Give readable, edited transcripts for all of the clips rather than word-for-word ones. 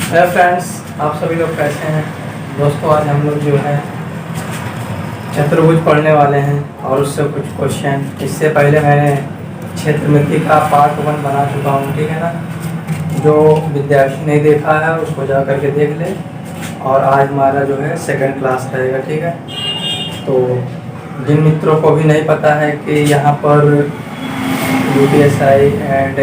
Hello friends, आप सभी लोग कैसे हैं। दोस्तों, आज हम लोग जो है चतुर्भुज पढ़ने वाले हैं और उससे कुछ क्वेश्चन। इससे पहले मैंने क्षेत्रमिति का पार्ट 1 बना चुका हूँ, ठीक है ना। जो विद्यार्थी नहीं देखा है उसको जा करके देख ले। और आज हमारा जो है सेकंड क्लास रहेगा, ठीक है। तो जिन मित्रों को भी नहीं पता है कि यहाँ पर UPSI एंड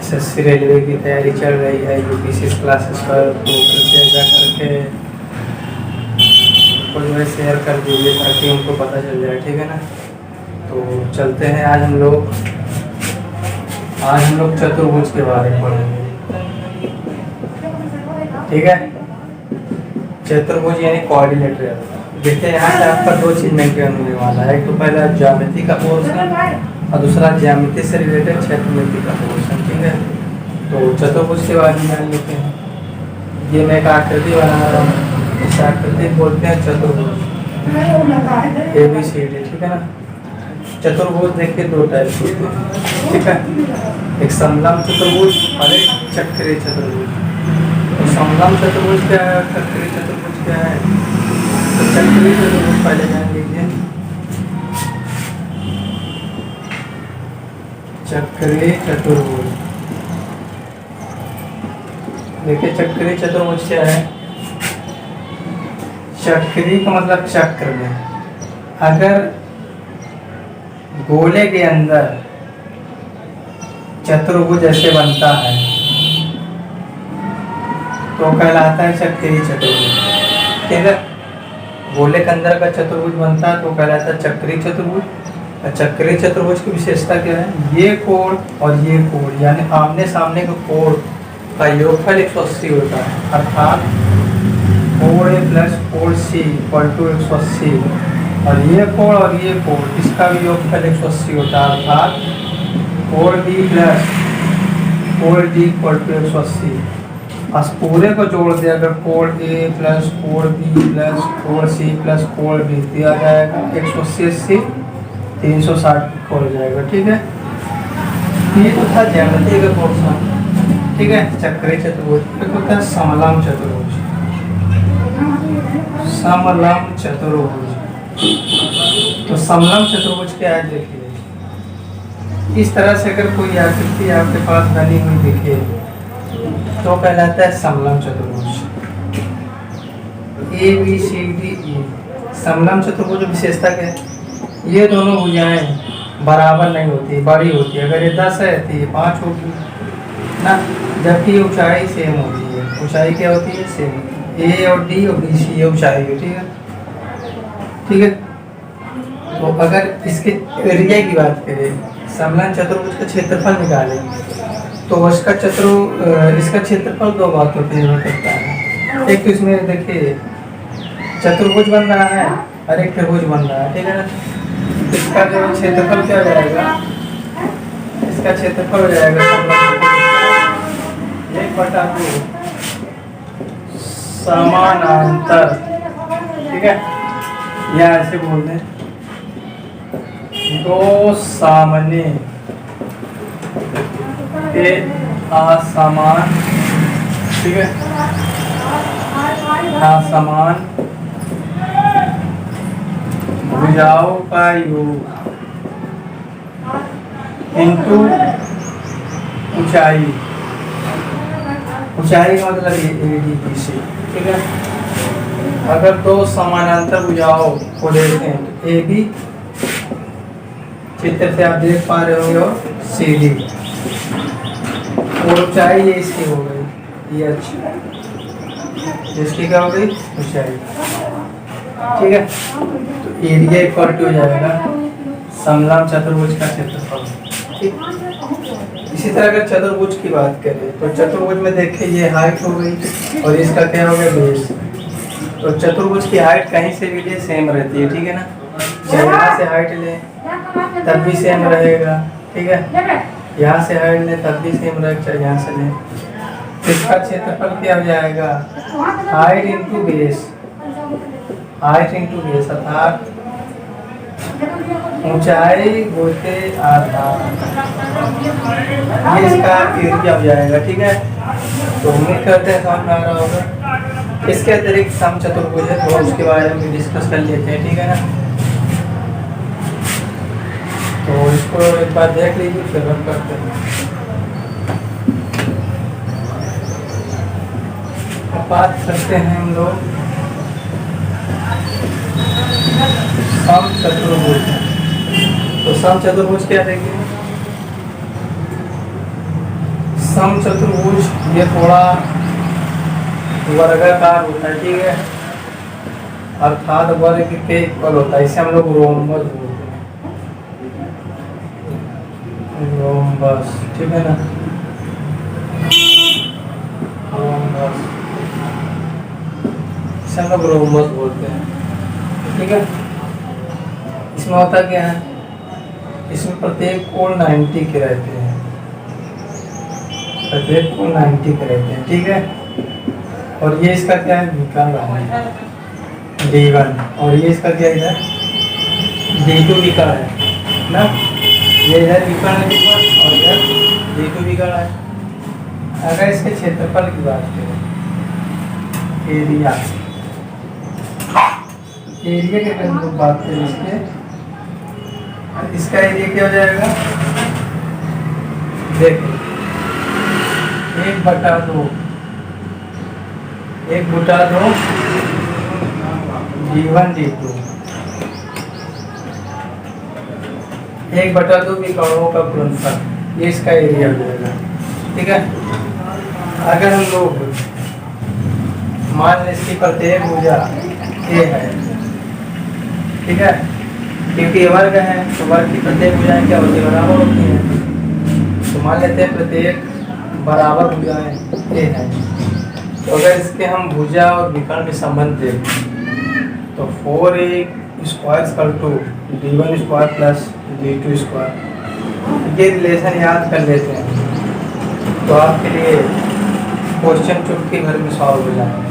SSC रेलवे की तैयारी चल रही है UPC क्लासेस पर, तो कृपया जा करके को जो है शेयर कर दीजिए ताकि उनको पता चल जाए, ठीक है ना। तो चलते हैं। आज हम लोग चतुर्भुज के बारे में पढ़ेंगे, ठीक है। चतुर्भुज यानी कोऑर्डिनेटर। देखिए, यहाँ से आपका दो चीज़ मेंटेन होने वाला है। एक तो पहला ज्यामिति का पोर्शन और दूसरा ज्यामिति से रिलेटेड क्षेत्रमिति का पोर्शन, ठीक है। तो चतुर्भुज के बारे में जान लेते हैं। ये मैं एक आकृति बना रहा हूँ, इस आकृति बोलते हैं चतुर्भुज, ABCD, ठीक है ना। चतुर्भुज देखिए दो टाइप के होते हैं, ठीक है। एक समलंब चतुर्भुज और एक चक्रीय चतुर्भुज। तो समलंब चतुर्भुज क्या है, चक्रीय चतुर्भुज क्या है। तो चक्रीय चतुर्भुज पहले जान लीजिए। चक्रीय चतुर्भुज देखिए, चक्रीय चतुर्भुज क्या है। चक्रीय का मतलब चक्र में अगर गोले के अंदर चतुर्भुज ऐसे बनता है तो कहलाता है चक्रीय चतुर्भुज, ठीक है। गोले के अंदर का चतुर्भुज बनता है तो कहलाता है चक्रीय चतुर्भुज। चक्रीय चतुर्भुज की विशेषता क्या है, ये कोण और ये कोण यानी आमने सामने के कोण का योगफल 180 होता है, अर्थात कोण A प्लस कोण C इक्वल टू 180। और ये कोण इसका भी योगफल 180 होता है, अर्थात कोण B प्लस कोण D इक्वल टू 180। बस पूरे को जोड़ दिया, अगर कोण A प्लस कोण B प्लस कोण C प्लस कोण B दिया जाएगा 180 360 हो जाएगा, ठीक है। ये तो था ज्यामिति का पोर्शन, ठीक है। चक्रीय चतुर्भुज एक होता है समलंब चतुर्भुज। समलंब चतुर्भुज, तो समलंब चतुर्भुज क्या है देखिए। इस तरह से अगर कोई आकृति आपके पास बनी हुई दिखे तो कहलाता है समलंब चतुर्भुज। ABCDE समलंब चतुर्भुज विशेषता क्या है, ये दोनों भुजाएं बराबर नहीं होती, बड़ी होती है। अगर ये 10 है तो ये 5 होगी ना, जबकि ऊंचाई सेम होती है। ऊंचाई क्या होती है, सेम। A और D और BC ये ऊंचाई है, ठीक है, ठीक है। तो अगर इसके एरिया की बात करें, समलंब चतुर्भुज का क्षेत्रफल निकालें तो इसका क्षेत्रफल दो बातों पर निर्भर करता है। एक तो इसमें देखिए चतुर्भुज बन रहा है और एक त्रिभुज बन रहा है, ठीक है ना। इसका जो क्षेत्रफल क्या हो जाएगा, इसका क्षेत्रफल हो जाएगा 1/2 समानांतर, ठीक है। या ऐसे बोल दें दो सामने के असमान, ठीक है, असमान भुजाओं का योग इंटू ऊंचाई। ऊंचाई का मतलब ADBC, ठीक है। अगर दो समानांतर भुजाओं को देखते हैं तो AB चित्र से आप देख पा रहे होंगे और CD, और ऊंचाई ये इसकी हो गई, ये अच्छा जिसकी क्या हो गई ऊंचाई, ठीक है। तो एरिया इक्वल टू हो जाएगा समलंब चतुर्भुज का क्षेत्रफल, ठीक। इसी तरह अगर चतुर्भुज की बात करें तो चतुर्भुज में देखिए ये हाइट हो गई और इसका क्या हो गया बेस। तो चतुर्भुज की हाइट कहीं से भी ले सेम रहती है, ठीक है ना। चाहे यहाँ से हाइट ले तब भी सेम रहेगा, ठीक है। यहाँ से हाइट ले तब भी सेम रहेगा, चाहे यहाँ से ले। इसका क्षेत्रफल क्या हो जाएगा, height into base, height into base अर्थात ऊंचाई होते आधार, ये इसका एरिया हो जाएगा, ठीक है। तो उम्मीद करते हैं समझ में आ रहा होगा। इसके अतिरिक्त सम चतुर्भुज है, थोड़ा उसके बारे में डिस्कस कर लेते हैं, ठीक है ना। तो इसको एक बार देख लीजिए, फिर हम करते हैं। अब बात करते हैं हम लोग सम चतुर्भुज। तो सम चतुर्भुज क्या देखें? सम चतुर्भुज ये थोड़ा वर्गाकार होता है, ठीक है, अर्थात वर्ग के इक्वल होता है। इसे हम लोग रोम्बस बोलते हैं, रोम्बस, ठीक है ना, रोम्बस, इसे हम लोग रोम्बस बोलते हैं, ठीक है। इसमें होता क्या है, इसमें प्रत्येक कोण 90 के रहते हैं, प्रत्येक कोण 90 के रहते हैं, ठीक है। और ये इसका क्या है, विकर्ण है D1, और ये इसका क्या इधर D2 विकर्ण है ना। ये इधर विकर्ण है D1 और इधर D2 विकर्ण है। अगर इसके क्षेत्रफल की बात करें, एरिया, एरिया के बारे में बात करें, इसका एरिया क्या हो जाएगा, देखो 1/2 D1 D2, 1/2 विकर्णों का गुणनफल, ये इसका एरिया हो जाएगा, ठीक है। अगर हम लोग मान लें इसकी प्रत्येक भुजा A है, ठीक है, क्योंकि ये वर्ग है तो वर्ग की प्रत्येक भुजाएं क्या होती है, बराबर होती हैं। तो मान लेते हैं प्रत्येक बराबर भुजाएं A है। तो अगर इसके हम भुजा और विकर्ण के संबंध दें तो 4A² D1² प्लस D2², ये रिलेशन याद कर लेते हैं तो आपके लिए क्वेश्चन चुटकी भर में सॉल्व हो जाएगा।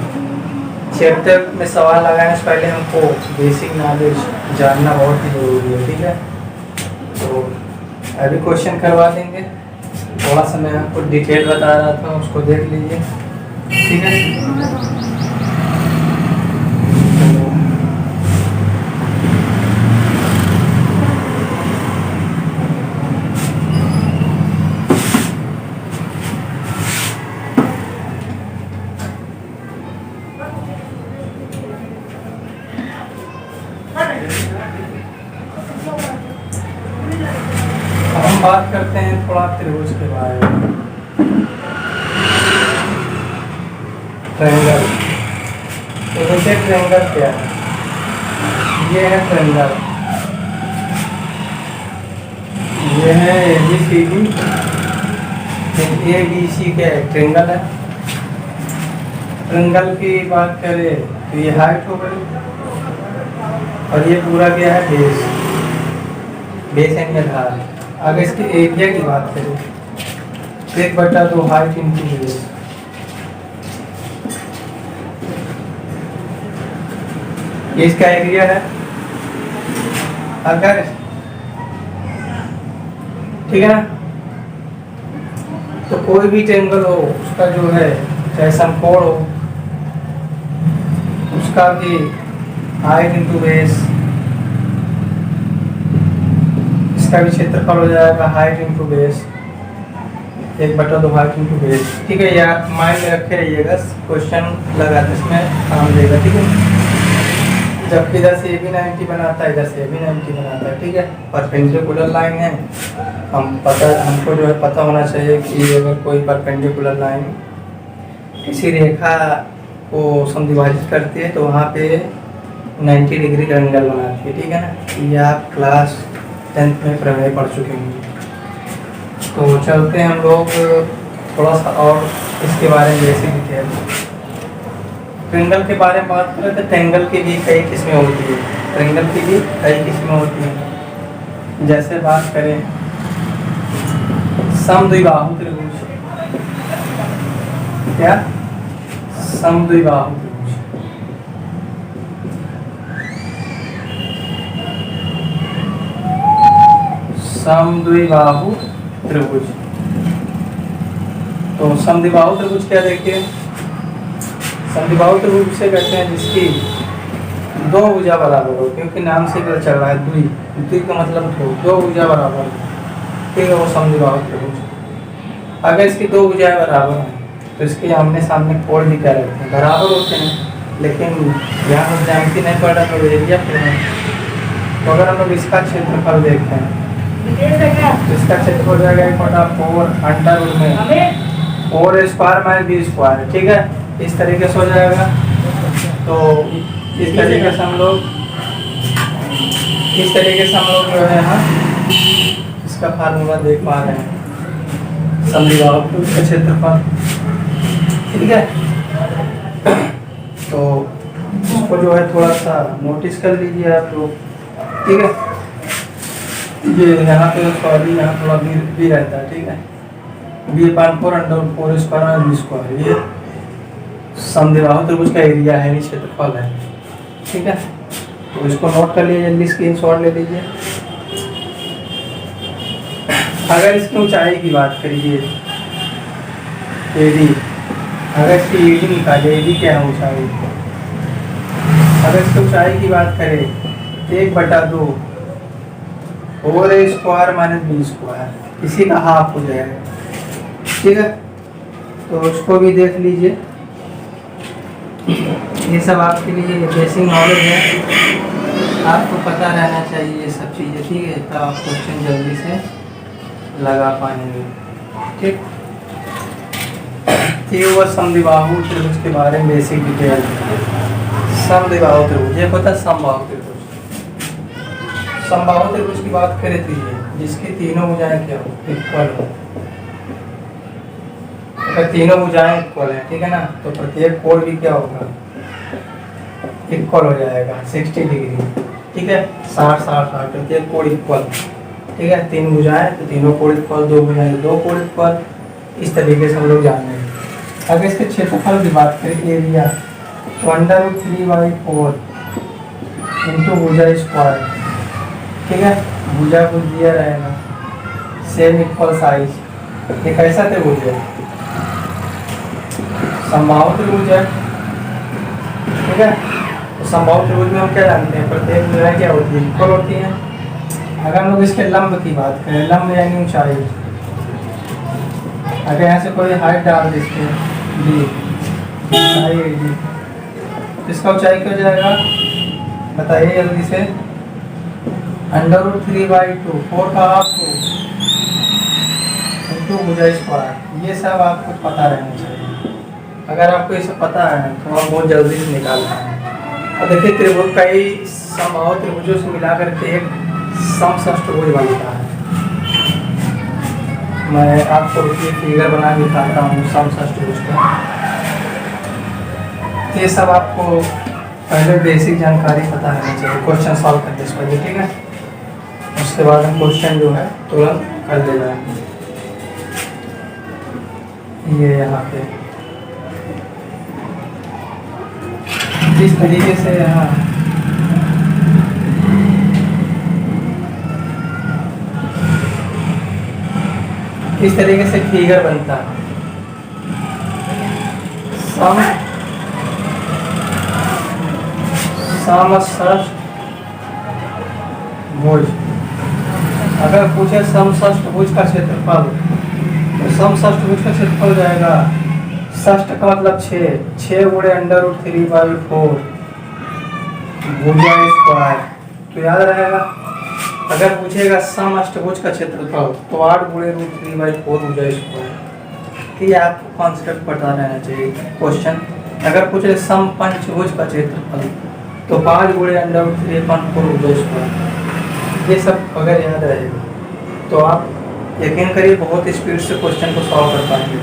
चैप्टर में सवाल लगाने से पहले हमको बेसिक नॉलेज जानना बहुत ही ज़रूरी है, ठीक है। तो अभी क्वेश्चन करवा देंगे, थोड़ा सा मैं आपको डिटेल बता रहा था, उसको देख लीजिए, ठीक है। हम बात करते हैं थोड़ा त्रिभुज के बारे में। ट्रायंगल, तो जैसे ट्रायंगल क्या है, ये है ट्रायंगल, ये है ABCD, ABC क्या है, ट्रायंगल है। ट्रायंगल की बात करें तो ये हाइट हो गई और ये पूरा क्या है, बेस, बेस एंड आधार। अगर इसके एरिया की बात करें तो 1/2 हाइट इंटू बेस, ये इसका एरिया है। अगर ठीक है ना, तो कोई भी ट्रायंगल हो उसका जो है, चाहे समकोण हो, उसका भी हाइट इंटू बेस, इसका भी क्षेत्रफल हो जाएगा height into base, 1/2 height into base, ठीक है। या माइंड में रखे रहिएगा, क्वेश्चन लगा तो इसमें काम देगा, ठीक है। जब इधर से AB 90 बनाता है, इधर से AB 90 बनाता है, ठीक है। परपेंडिकुलर लाइन है, हमको जो है पता होना चाहिए कि अगर कोई परपेंडिकुलर लाइन किसी रेखा को समद्विभाजित करती है तो वहाँ पे 90 डिग्री का एंगल बनाती है, ठीक है ना। ये आप क्लास 10th में प्रमेय पढ़ चुके होंगे। तो चलते हैं हम लोग थोड़ा सा और इसके बारे में जैसे डिटेल। ट्रायंगल के बारे में बात करें तो ट्रायंगल की भी कई किस्में होती है, ट्रायंगल की भी कई किस्में होती हैं। जैसे बात करें समद्विबाहु त्रिभुज, क्या समद्विबाहु त्रिभुज, समद्विबाहु त्रिभुज, तो समद्विबाहु त्रिभुज क्या देखिए, समद्विबाहु त्रिभुज उसे कहते हैं जिसकी दो भुजा बराबर हो, क्योंकि नाम से पता चल रहा है द्वि, द्वि का मतलब दो भुजा बराबर हो, ठीक है, वो समद्विबाहु त्रिभुज। अगर इसकी दो भुजाएं बराबर हैं तो इसके आमने सामने कोण भी क्या रहते हैं, बराबर होते हैं, लेकिन यहाँ हम ज्यामिति नहीं पढ़ रहे तो एरिया पे है। तो अगर हम लोग इसका क्षेत्रफल देखते हैं तो इसका क्षेत्रफल हो जाएगा 1/4 अंडर रूट में 4 स्क्वायर माइनस बी स्क्वायर, ठीक है, इस तरीके से हो जाएगा। तो इस तरीके से हम लोग जो है यहाँ इसका फार्मूला देख पा रहे हैं, समद्विबाहु त्रिभुज का क्षेत्रफल, ठीक है। तो इसको जो है थोड़ा सा नोटिस कर लीजिए आप लोग, ठीक है। ये यहाँ पे सॉरी यहाँ थोड़ा बी रहता है, ठीक है, b/4 under 4 square B square, ये समद्विबाहु त्रिभुज का एरिया है, ये क्षेत्रफल है, ठीक है। तो इसको नोट कर लीजिए, जल्दी स्क्रीनशॉट ले लीजिए। अगर इसकी ऊंचाई की बात करिए एडी, अगर इसकी एडी निकाले, एडी क्या है ऊंचाई, अगर इसकी ऊंचाई की बात करें 1/2 4 स्क्वायर माइनस बी स्क्वायर, इसी का हाफ हो जाएगा, ठीक है। तो उसको भी देख लीजिए, ये सब आपके लिए बेसिक नॉलेज है, आपको पता रहना चाहिए ये सब चीज़ें, ठीक है, तब आप क्वेश्चन जल्दी से लगा पाएंगे, ठीक। ये वो समद्विबाहु त्रिभुज के बारे में बेसिक डिटेल, समद्विबाहु त्रिभुज, ये होता है समबाहु त्रिभुज। समबाहु त्रिभुज की बात करें तो ये जिसकी तीनों भुजाएं क्या हो, इक्वल हो, अगर तीनों भुजाएं इक्वल है, ठीक है ना, तो प्रत्येक कोण भी क्या होगा, इक्वल हो जाएगा 60 डिग्री, ठीक है, 60-60 प्रत्येक कोण इक्वल, ठीक है। तीन भुजाएं तो तीनों कोण इक्वल, दो भुजाएं तो दो कोण इक्वल, इस तरीके से हम लोग जानेंगे। अगर इसके क्षेत्रफल की बात करें एरिया, तो √3/4 इंटू भुजा स्क्वायर, ठीक है, भुजा को दिया रहेगा सेम इक्वल साइज, ये कैसा त्रिभुज है, समबाहु त्रिभुज है, ठीक है। तो समबाहु त्रिभुज में हम क्या जानते हैं, प्रत्येक भुजाएं क्या होती है, इक्वल होती हैं। अगर हम लोग इसके लंब की बात करें, लंब यानी ऊंचाई, अगर यहाँ से कोई हाइट डाल देते हैं डी, इसका ऊंचाई क्या हो जाएगा बताइए जल्दी से, √3/2 4 का हाफ इंटू भुजा स्क्वायर, ये सब आपको पता रहना चाहिए। अगर आपको ये सब पता है तो आप बहुत जल्दी से निकाल पाएंगे। और देखिए त्रिभुज कई समबाहु त्रिभुजों से मिलाकर के एक समषष्ठभुज बनता है। मैं आपको ये फिगर बना के दिखाता हूँ समषष्ठभुज का। ये सब आपको पहले बेसिक जानकारी पता रहनी चाहिए क्वेश्चन सॉल्व करने से पहले, ठीक है। उसके बाद हम क्वेश्चन जो है तुरंत कर ले जाएंगे। ये यहाँ पे इस तरीके से यहाँ इस तरीके से फिगर बनता है। समषष्ठभुज, अगर पूछे समषष्ठभुज का क्षेत्रफल तो समषष्ठभुज का क्षेत्रफल जाएगा, षष्ठ का मतलब 6 गुणे √3/4 भुजा स्क्वायर, तो याद रहेगा। अगर पूछेगा समअष्टभुज का क्षेत्रफल तो 8 गुणे √3/4 भुजा स्क्वायर, ठीक है, आपको कॉन्सेप्ट पता रहना चाहिए क्वेश्चन। अगर पूछे समपंचभुज का क्षेत्रफल तो 5 गुणे √3/4 भुजा स्क्वायर। ये सब अगर याद रहेगा तो आप यकीन करिए बहुत स्पीड से क्वेश्चन को सॉल्व कर पाएंगे,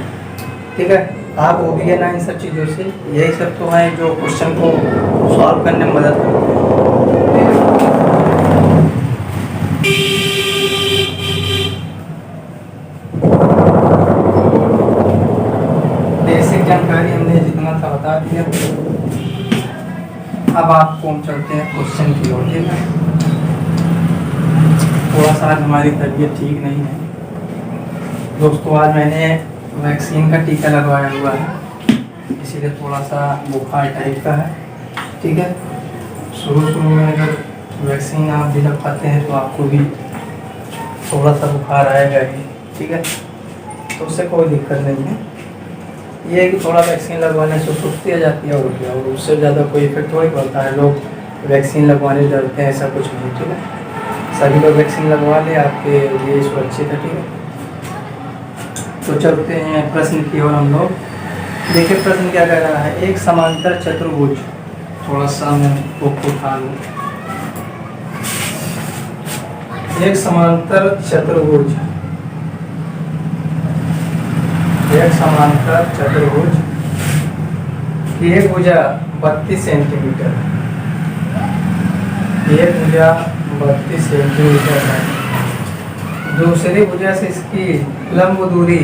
ठीक है। आप वो भी है ना इन सब चीज़ों से, यही सब तो है जो क्वेश्चन को सॉल्व करने में मदद करते हैं। बेसिक जानकारी हमने जितना था बता दिया। अब आपको हम चलते हैं क्वेश्चन की ओर, ठीक है। थोड़ा सा आज हमारी तबीयत ठीक नहीं है दोस्तों। आज मैंने वैक्सीन का टीका लगवाया हुआ है, इसीलिए थोड़ा सा बुखार टाइप का है। ठीक है, शुरू में अगर वैक्सीन आप भी लग पाते हैं तो आपको भी थोड़ा सा बुखार आएगा ही। ठीक है, तो उससे कोई दिक्कत नहीं है। ये है कि थोड़ा वैक्सीन लगवाने से सुस्ती आ जाती है और क्या, और उससे ज़्यादा कोई इफेक्ट थोड़ी पड़ता है। लोग वैक्सीन लगवाने डरते हैं, ऐसा कुछ नहीं। ठीक है, सभी लोग वैक्सीन लगवा ले, आपके लिए सुरक्षित है। ठीक है, तो चलते हैं प्रश्न की ओर हम लोग। देखिए प्रश्न क्या कह रहा है, एक समांतर चतुर्भुज, थोड़ा सा मैं आपको उठा लूँ। एक समांतर चतुर्भुज, एक समांतर चतुर्भुज की एक भुजा 32 सेंटीमीटर, एक भुजा 32 सेंटीमीटर है। दूसरी भुजा से इसकी लंब दूरी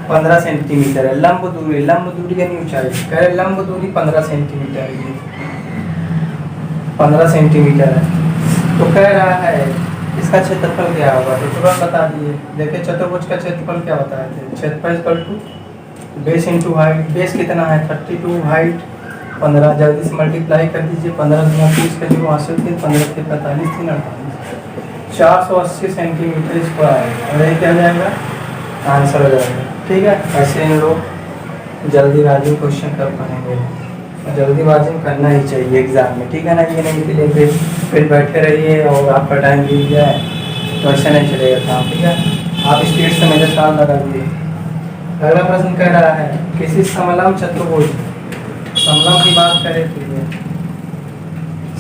15 सेंटीमीटर है। लंब दूरी यानी ऊंचाई, कह रहे लंब दूरी 15 सेंटीमीटर है, 15 सेंटीमीटर है। तो कह रहा है इसका क्षेत्रफल क्या होगा, तो तुरंत बता दिए। देखिए चतुर्भुज का क्षेत्रफल क्या बताए थे, क्षेत्रफल equal to base into height. Base कितना है 32, हाइट 15, जल्दी से मल्टीप्लाई कर दीजिए। 15 गुना 30 का जो 80 थे, 15 थे 45, 3 48, 480 सेंटीमीटर स्क्वायर। और ये क्या जाएगा, आंसर हो जाएगा। ठीक है, ऐसे इन लोग जल्दीबाजी में क्वेश्चन कर पाएंगे, जल्दीबाजी में करना ही चाहिए एग्जाम में। ठीक है ना, ये नहीं के लिए फिर बैठे रहिए और आपका टाइम बीत जाए तो ऐसे नहीं चलेगा काम। ठीक है, आप स्पीड से मेरे साथ लगा दिए। अगला प्रश्न कह रहा है, किसी समलम चतुर्भुज, समलम की बात करें तो ये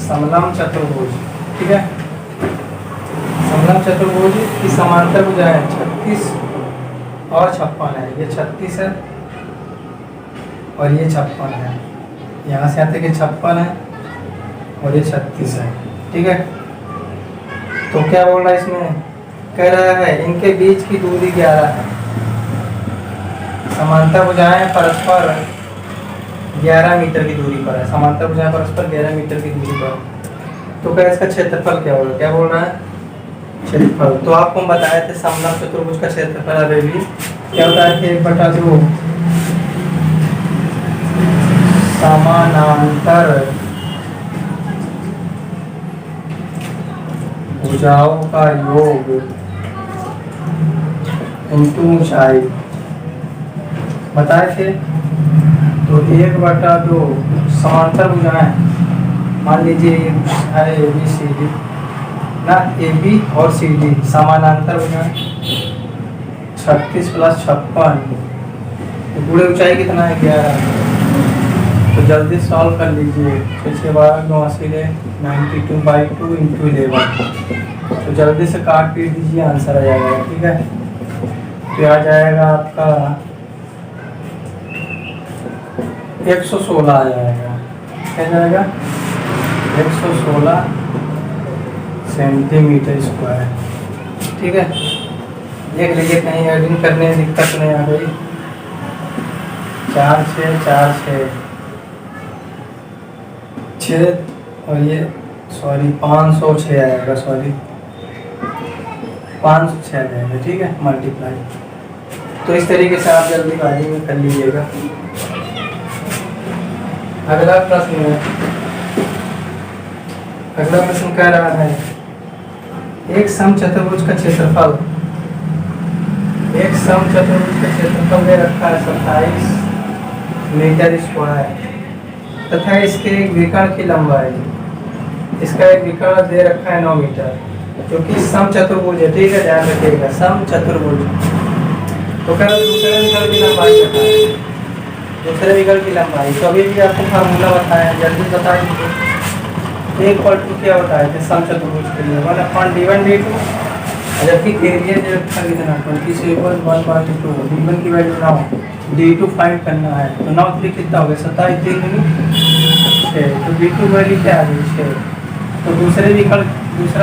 समलम चतुर्भुज। ठीक है, समलम चतुर्भुज की समांतर भुजा है 36 और 56 है। ये 36 है और ये 56 है। यहाँ से आते कि 56 है और ये 36 है। ठीक है, तो क्या बोल रहा है इसमें, कह रहा है इनके बीच की दूरी 11 है। समांतर भुजाएं परस्पर 11 मीटर की दूरी पर है। समांतर भुजाएं परस्पर 11 मीटर की दूरी पर। तो क्या इसका क्षेत्रफल क्या होगा, क्या बोल रहा है, क्षेत्रफल। तो आपको हम बताए थे समलम चतुर्भुज का क्षेत्रफल अभी भी क्या बताए थे, 1/2 समानांतर भुजाओं का योग इंटू ऊंचाई बताए थे। तो 1/2 समांतर भुजाएं, मान लीजिए ए बी सी डी ना, ए बी और सी डी समानांतर भुजाएं 36 + 56, पूरे ऊंचाई कितना है 11। तो जल्दी सॉल्व कर लीजिए। 92/2 × 11। तो जल्दी से काट पीट दीजिए, आंसर आ जाएगा। ठीक है, तो आ जाएगा आपका 116 आ जाएगा। क्या जाएगा, 116 सेंटीमीटर स्क्वायर। ठीक है, देख लीजिए कहीं एडिंग करने में दिक्कत नहीं आ गई। 4 6 4 6 और ये सॉरी 506 आएगा, सॉरी 506 आ जाएगा। ठीक है, मल्टीप्लाई। तो इस तरीके से आप जल्दीबाजी में कर लीजिएगा। अगला प्रश्न है, अगला प्रश्न कह रहा है, एक समचतुर्भुज का क्षेत्रफल, एक समचतुर्भुज का क्षेत्रफल दे रखा है 27 मीटर स्क्वायर तथा इसके एक विकर्ण की लंबाई, इसका एक विकर्ण दे रखा है 9 मीटर, जो कि समचतुर्भुज है। ठीक है, ध्यान रखिएगा समचतुर्भुज। तो क्या दूसरे विकर्ण की लंबाई बताए, दूसरे विकर्ण की लंबाई। तो अभी भी आपको फार्मूला बताया, जल्दी बताइए। एक पॉइंट क्या बताए थे समचतुर्भुज के लिए, 1/d1d2, जबकि एरिया दे रखा कितना 27 1/2, d1 की वैल्यू 9, d2 फाइंड करना है। तो 9 3 कितना हो गया 27, 3 6। तो d2 वैल्यू क्या आ गई 6। तो दूसरा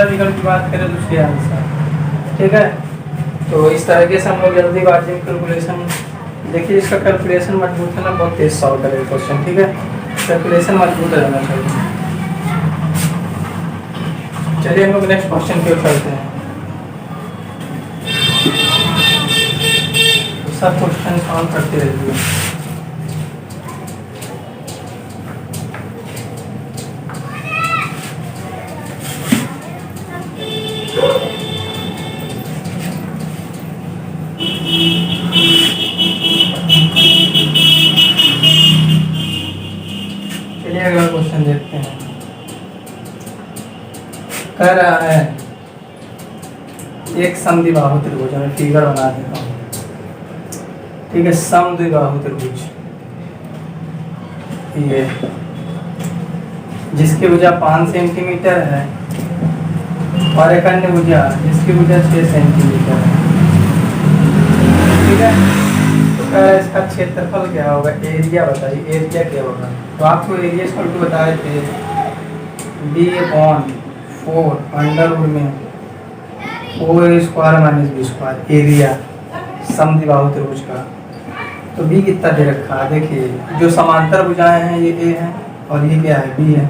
विकल्प की बात करें तो 6 आंसर। ठीक है, तो इस तरीके से हम लोग जल्दीबाजी में कैलकुलेशन, देखिए इसका कैलकुलेशन मजबूत है ना, बहुत तेज सॉल्व करेगा क्वेश्चन। ठीक है, कैलकुलेशन मजबूत रहना चाहिए। चलिए हम लोग नेक्स्ट क्वेश्चन की ओर चलते हैं। सब क्वेश्चन सॉल्व करते रहिए। चलिए अगला क्वेश्चन देखते हैं। कह रहा है एक समद्विबाहु त्रिभुज, मैं फिगर बना देता हूँ, ठीक है। समद्विबाहु त्रिभुज ये जिसकी भुजा 5 सेंटीमीटर है और एक अन्य भुजा जिसकी भुजा 6 सेंटीमीटर है, ठीक है। तो कह रहा है इसका क्षेत्रफल क्या होगा, एरिया बताइए, एरिया क्या होगा। तो आपको एरिया इक्वल टू बताए थे b/4 अंडर रूट में 4a² - b², एरिया समद्विबाहु त्रिभुज का। तो b कितना दे रखा है, देखिए जो समांतर भुजाएं हैं ये a है और ये क्या है, b है।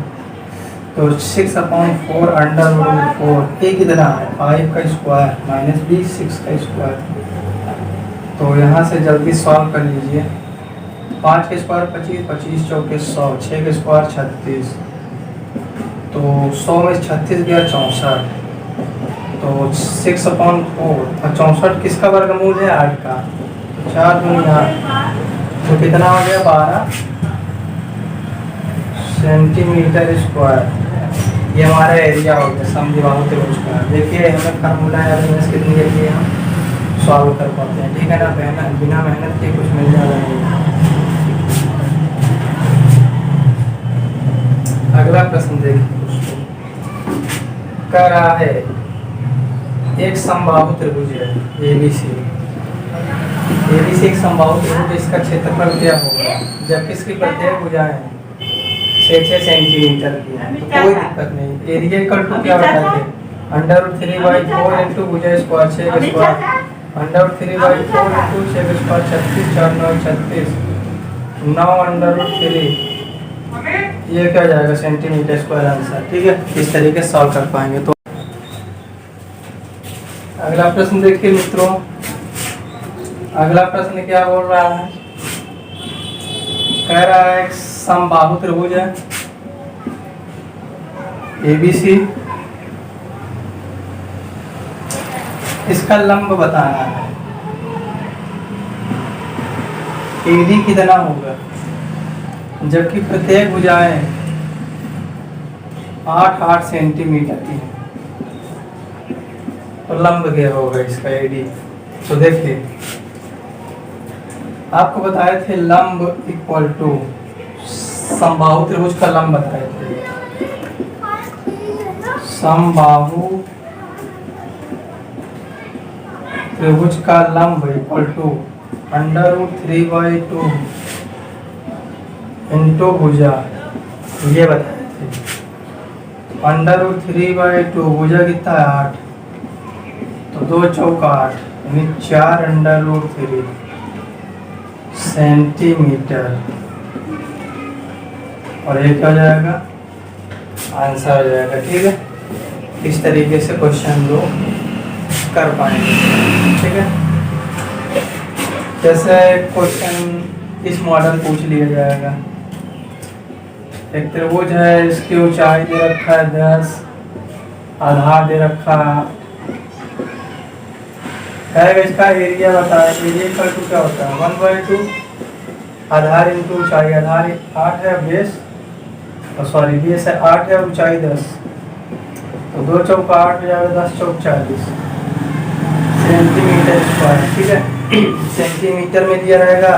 तो 6/4 अंडर रूट में 4, a कितना है 5 का स्क्वायर - b 6 का स्क्वायर। तो यहाँ से जल्दी सॉल्व कर लीजिए। 5 के स्क्वायर 25, 25 चौके 100, 6 के स्क्वायर 36, तो 100 में 36 गया 64, तो 6/4 और 64 किसका वर्गमूल है 8 का, तो 4 दूनी 8, तो कितना हो गया 12 सेंटीमीटर स्क्वायर। ये हमारा एरिया हो गया समद्विबाहु त्रिभुज का। देखिए हमें फार्मूला है, कितनी है हम सॉल्व कर पाते हैं, ठीक है ना। मेहनत बिना मेहनत के कुछ मिल जाएगा नहीं। अगला प्रश्न देखिए, कह रहा है एक समबाहु त्रिभुज है ABC, एक समबाहु त्रिभुज, इसका क्षेत्रफल क्या होगा जबकि इसकी प्रत्येक भुजाएं 6-6 सेंटीमीटर की है। तो कोई दिक्कत नहीं। एरिया इक्वल टू क्या बताते हैं, √3/4 इंटू भुजा स्क्वायर 6 का स्क्वायर, √3/4 इंटू 6 का स्क्वायर 36, 4 9 36, 9√3, ये क्या जाएगा सेंटीमीटर स्क्वायर आंसर, ठीक है। इस तरीके से सॉल्व कर पाएंगे। तो अगला प्रश्न देखिए मित्रों, अगला प्रश्न क्या बोल रहा है, कह रहा है एक समबाहु त्रिभुज है ABC, इसका लंब बताना है, AD कितना होगा जबकि प्रत्येक भुजाएं 8-8 सेंटीमीटर की है। तो लंब क्या होगा इसका AD। तो देखिए आपको बताए थे लंब इक्वल टू, समबाहु त्रिभुज का लंब बताए थे, समबाहु त्रिभुज का लंब इक्वल टू √3/2 इंटू भुजा, ये बताए थे √3/2, भुजा कितना है 8, तो 2 चौका 8 यानी 4√3 सेंटीमीटर, और ये क्या हो जाएगा आंसर हो जाएगा, ठीक है। इस तरीके से क्वेश्चन लोग कर पाएंगे, ठीक है। जैसे क्वेश्चन इस मॉडल पूछ लिया जाएगा, एक त्रिभुज है, इसकी ऊंचाई दे रखा है 10, आधार दे रखा है, इसका एरिया बताया। एरिया इक्वल टू क्या होता है 1/2 आधार इंटू ऊंचाई, आधार 8 है, बेस सॉरी बेस है 8 है, ऊंचाई 10, तो 2 चौका 8 हो जाएगा, 10 चौक 40 सेंटीमीटर स्क्वायर, ठीक है। सेंटीमीटर में दिया रहेगा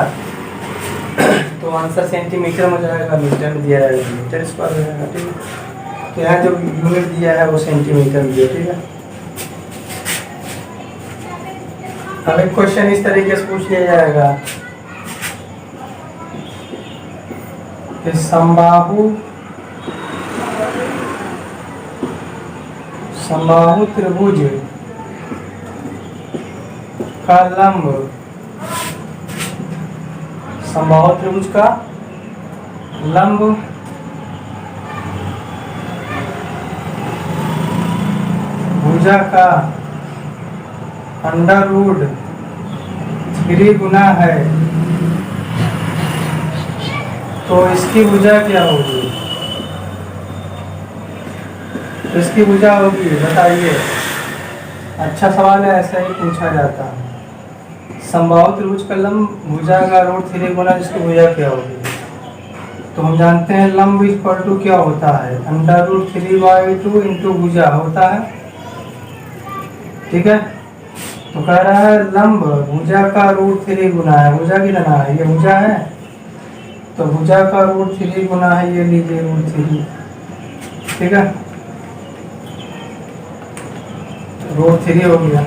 तो आंसर सेंटीमीटर में जाएगा, मीटर में दिया रहेगा मीटर स्क्वायर हो जाएगा, ठीक है। तो यहाँ जो यूनिट दिया है वो सेंटीमीटर में दिया, ठीक है। अब एक क्वेश्चन इस तरीके से पूछ लिया जाएगा कि समबाहु त्रिभुज का लंब, समबाहु त्रिभुज का लंब भुजा का √3/2 3 गुना है तो इसकी भुजा क्या होगी? तो इसकी भुजा होगी, बताइए। अच्छा सवाल है, ऐसा ही पूछा जाता है। समबाहु त्रिभुज का लंब भुजा का रूट 3 गुना जिसकी भुजा क्या होगी? तो हम जानते हैं लंब इक्वल टू क्या होता है, √3/2 इंटू भुजा होता है। ठीक है, तो कह रहा है लंब भुजा का √3 गुना है। भुजा कितना है? ये भुजा है, तो भुजा का √3 गुना है, ये लीजिए √3। ठीक है, √3 हो गया,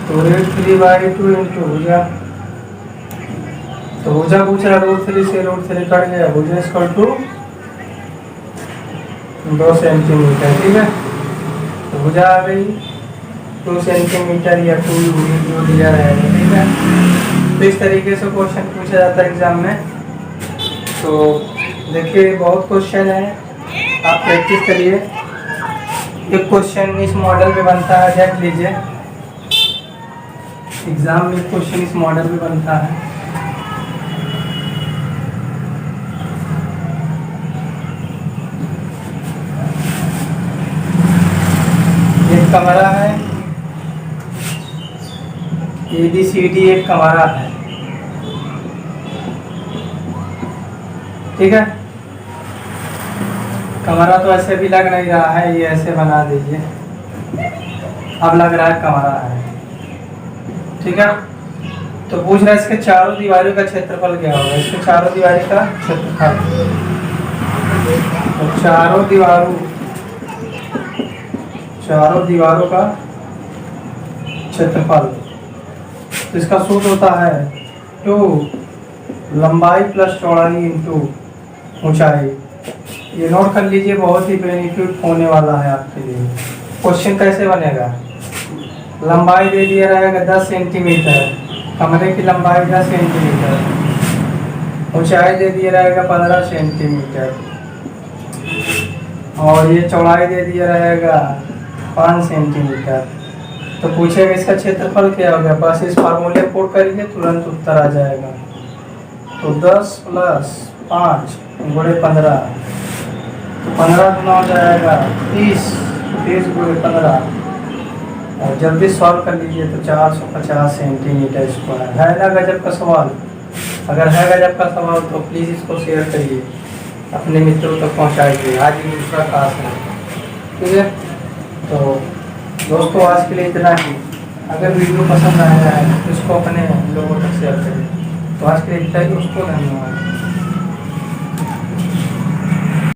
तो √3/2 इंटू भुजा। तो भुजा पूछ रहा √3 से √3 कट गया, भुजा इक्वल टू 2 सेंटीमीटर। ठीक है, तो भुजा आ गई 2 सेंटीमीटर या 2 यूनिट जो दिया रहेगा। ठीक है, तो इस तरीके से क्वेश्चन पूछा जाता है एग्जाम में। तो देखिए बहुत क्वेश्चन है, आप प्रैक्टिस करिए। एक क्वेश्चन इस मॉडल में बनता है, देख लीजिए एग्जाम में क्वेश्चन इस मॉडल में बनता है। एक कमरा है, ABCD एक कमरा है। ठीक है, कमरा तो ऐसे भी लग नहीं रहा है, ये ऐसे बना दीजिए, अब लग रहा है कमरा है। ठीक है, तो पूछ रहा है इसके चारों दीवारों का क्षेत्रफल क्या होगा? इसके चारों दीवारों का क्षेत्रफल, तो चारों दीवारों का क्षेत्रफल, तो इसका सूत्र होता है 2 लंबाई प्लस चौड़ाई इंटू ऊंचाई। ये नोट कर लीजिए, बहुत ही बेनिफिट होने वाला है आपके लिए। क्वेश्चन कैसे बनेगा? लंबाई दे दिया रहेगा 10 सेंटीमीटर, कमरे की लंबाई 10 सेंटीमीटर, ऊंचाई दे दिया रहेगा 15 सेंटीमीटर, और ये चौड़ाई दे दिया रहेगा 5 सेंटीमीटर। तो पूछेगा इसका क्षेत्रफल क्या होगा? बस इस फार्मूले पुट करिए, तुरंत उत्तर आ जाएगा। तो 10 + 5 × 15, तो 15 गुना हो जाएगा 30, 30 × 15, और जल्दी सॉल्व कर लीजिए तो 450 सेंटीमीटर स्क्वायर। है ना गजब का सवाल? अगर है गजब का सवाल तो प्लीज़ इसको शेयर करिए, अपने मित्रों तक पहुंचाइए। आज ही दूसरा क्लास है। ठीक है, तो दोस्तों आज के लिए इतना ही। अगर वीडियो पसंद आया है तो इसको अपने लोगों तक शेयर करें। तो आज के लिए इतना ही दोस्तों, धन्यवाद।